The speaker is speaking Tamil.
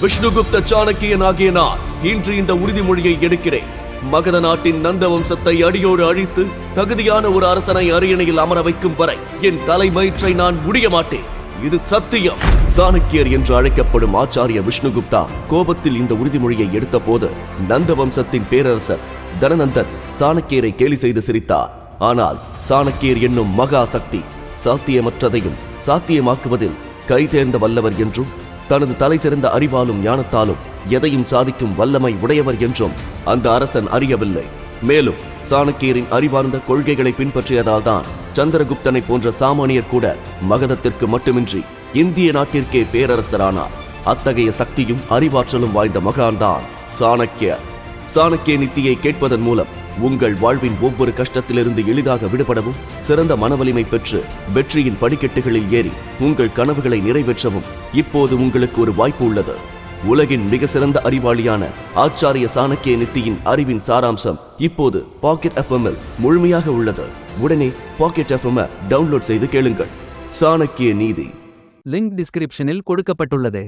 விஷ்ணுகுப்த சாணக்கியன் ஆகிய நான் இன்று இந்த உறுதிமொழியை எடுக்கிறேன். மகத நாட்டின் நந்த வம்சத்தை அடியோடு அழித்து தகுதியான ஒரு அரசனை அரியணையில் அமர வைக்கும் வரை என் தலைமயிற்றை நான் முடிய மாட்டேன். இது சத்தியம். சாணக்கியர் என்று அழைக்கப்படும் ஆச்சாரிய விஷ்ணுகுப்தா கோபத்தில் இந்த உறுதிமொழியை எடுத்த போது நந்த வம்சத்தின் பேரரசர் தனநந்தன் சாணக்கியரை கேலி செய்து சிரித்தார். ஆனால் சாணக்கியர் என்னும் மகா சக்தி சாத்தியமற்றதையும் சாத்தியமாக்குவதில் கைதேர்ந்த வல்லவர் என்றும் தனது தலை சிறந்த அறிவாலும் ஞானத்தாலும் எதையும் சாதிக்கும் வல்லமை உடையவர் என்றும் அந்த அரசன் அறியவில்லை. மேலும் சாணக்கியரின் அறிவார்ந்த கொள்கைகளை பின்பற்றியதால் தான் சந்திரகுப்தனை போன்ற சாமானியர் கூட மகதத்திற்கு மட்டுமின்றி இந்திய நாட்டிற்கே பேரரசரானார். அத்தகைய சக்தியும் அறிவாற்றலும் வாய்ந்த மகான்தான் சாணக்கியர். சாணக்கிய நித்தியை கேட்பதன் மூலம் உங்கள் வாழ்வின் ஒவ்வொரு கஷ்டத்திலிருந்து எளிதாக விடுபடவும், சிறந்த மனவலிமை பெற்று வெற்றியின் படிக்கட்டுகளில் ஏறி உங்கள் கனவுகளை நிறைவேற்றவும் இப்போது உங்களுக்கு ஒரு வாய்ப்பு உள்ளது. உலகின் மிக சிறந்த அறிவாளியான ஆச்சாரிய சாணக்கிய நித்தியின் அறிவின் சாராம்சம் இப்போது பாக்கெட் எஃப்எம்மில் முழுமையாக உள்ளது. உடனே பாக்கெட் எஃப்எம் டவுன்லோட் செய்து கேளுங்கள். சாணக்கிய நீதி லிங்க் டிஸ்கிரிப்ஷனில் கொடுக்கப்பட்டுள்ளது.